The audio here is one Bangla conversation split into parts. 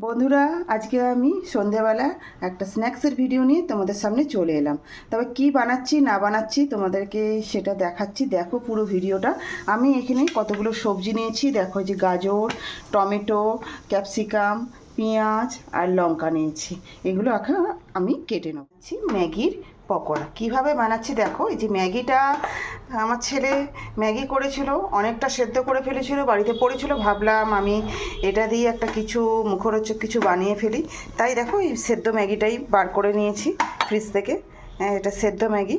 বন্ধুরা, আজকে আমি সন্ধ্যাবেলা একটা স্ন্যাক্সের ভিডিও নিয়ে তোমাদের সামনে চলে এলাম। তবে কি বানাচ্ছি না বানাচ্ছি তোমাদেরকে সেটা দেখাচ্ছি। দেখো পুরো ভিডিওটা। আমি এখানে কতগুলো সবজি নিয়েছি। দেখো যে গাজর, টমেটো, ক্যাপসিকাম, পেঁয়াজ আর লঙ্কা নিয়েছি। এগুলো এখন আমি কেটে নেছি। ম্যাগির পকোড়া কীভাবে বানাচ্ছি দেখো। এই যে ম্যাগিটা আমার ছেলে ম্যাগি করেছিল, অনেকটা সেদ্ধ করে ফেলেছিল, বাড়িতে পড়েছিল। ভাবলাম আমি এটা দিয়ে একটা কিছু মুখরোচক কিছু বানিয়ে ফেলি। তাই দেখো এই সেদ্ধ ম্যাগিটাই বার করে নিয়েছি ফ্রিজ থেকে। এটা সেদ্ধ ম্যাগি।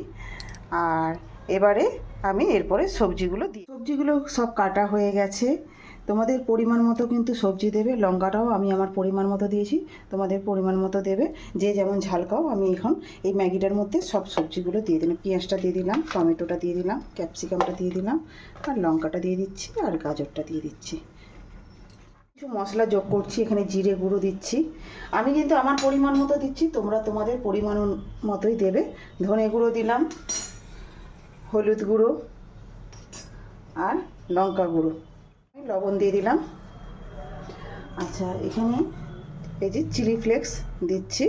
আর এবারে আমি এরপরে সবজিগুলো সব কাটা হয়ে গেছে। তোমাদের পরিমাণ মতো কিন্তু সবজি দেবে। লঙ্কাটাও আমি আমার পরিমাণ মতো দিয়েছি, তোমাদের পরিমাণ মতো দেবে, যে যেমন ঝাল খাও। আমি এখন এই ম্যাগিটার মধ্যে সব সবজিগুলো দিয়ে দিলাম। পেঁয়াজটা দিয়ে দিলাম, টমেটোটা দিয়ে দিলাম, ক্যাপসিকামটা দিয়ে দিলাম, আর লঙ্কাটা দিয়ে দিচ্ছি, আর গাজরটা দিয়ে দিচ্ছি। কিছু মশলা যোগ করছি, এখানে জিরে গুঁড়ো দিচ্ছি। আমি কিন্তু আমার পরিমাণ মতো দিচ্ছি, তোমরা তোমাদের পরিমাণ মতোই দেবে। ধনে গুঁড়ো দিলাম, হলুদ গুঁড়ো আর লঙ্কা গুঁড়ো, লবণ দিয়ে দিলাম। আচ্ছা, এখানে এই যে চিলি ফ্লেক্স দিচ্ছি,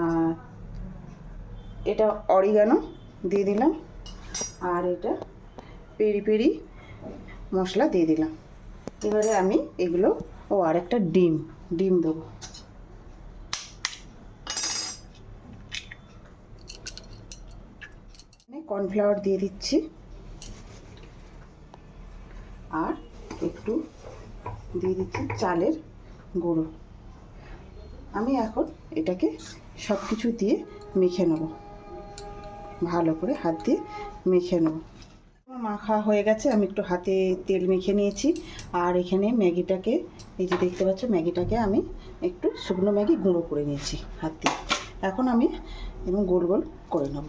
আর এটা অরিগানো দিয়ে দিলাম, আর এটা পেরি পেরি মশলা দিয়ে দিলাম। এবারে আমি এগুলো আর একটা ডিম দেবো। কর্নফ্লাওয়ার দিয়ে দিচ্ছি, আর একটু দিয়ে দিচ্ছি চালের গুঁড়ো। আমি এখন এটাকে সব কিছু দিয়ে মেখে নেব, ভালো করে হাত দিয়ে মেখে নেব। মাখা হয়ে গেছে, আমি একটু হাতে তেল মেখে নিয়েছি। আর এখানে ম্যাগিটাকে, এই যে দেখতে পাচ্ছ, ম্যাগিটাকে আমি একটু শুকনো ম্যাগি গুঁড়ো করে নিয়েছি হাত দিয়ে। এখন আমি এবং গোল গোল করে নেব।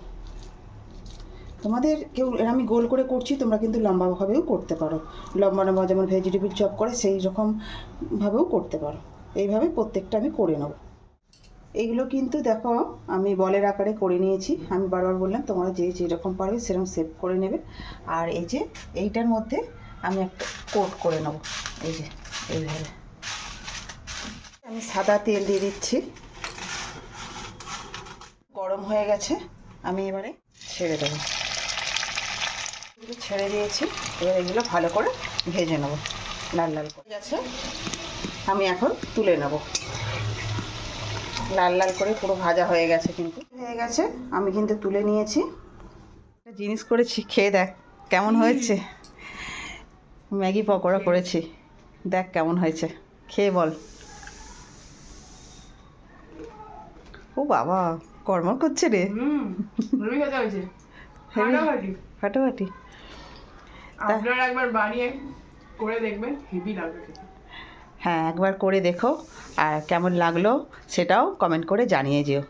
তোমাদের কেউ আমি গোল করে করছি, তোমরা কিন্তু লম্বাভাবেও করতে পারো। লম্বা লম্বা যেমন ভেজিটেবিল চপ করে সেই রকমভাবেও করতে পারো। এইভাবে প্রত্যেকটা আমি করে নেব। এইগুলো কিন্তু দেখো আমি বলের আকারে করে নিয়েছি। আমি বারবার বললাম তোমরা যে যেরকম পারবে সেরকম সেভ করে নেবে। আর এই যে এইটার মধ্যে আমি একটা কোট করে নেব, এই যে এইভাবে। আমি সাদা তেল দিয়ে দিচ্ছি, গরম হয়ে গেছে। আমি এবারে ছেড়ে দেবো। ছেড়ে দিয়েছি, এবার এগুলো ভালো করে ভেজে নেব, লাল লাল করে গেছে। আমি এখন তুলে নেব। লাল লাল করে পুরো ভাজা হয়ে গেছে, আমি কিন্তু তুলে নিয়েছি। একটা জিনিস করেছি, খেয়ে দেখ কেমন হয়েছে। ম্যাগি পকোড়া করেছি, দেখ কেমন হয়েছে, খেয়ে বল। ও বাবা, কর্মর করছে রে। ফাটাফাটি। আপনারা একবার বানিয়ে করে দেখবেন, হেভি লাগবে খেতে। হ্যাঁ, একবার করে দেখো, আর কেমন লাগলো সেটাও কমেন্ট করে জানিয়ে যেও।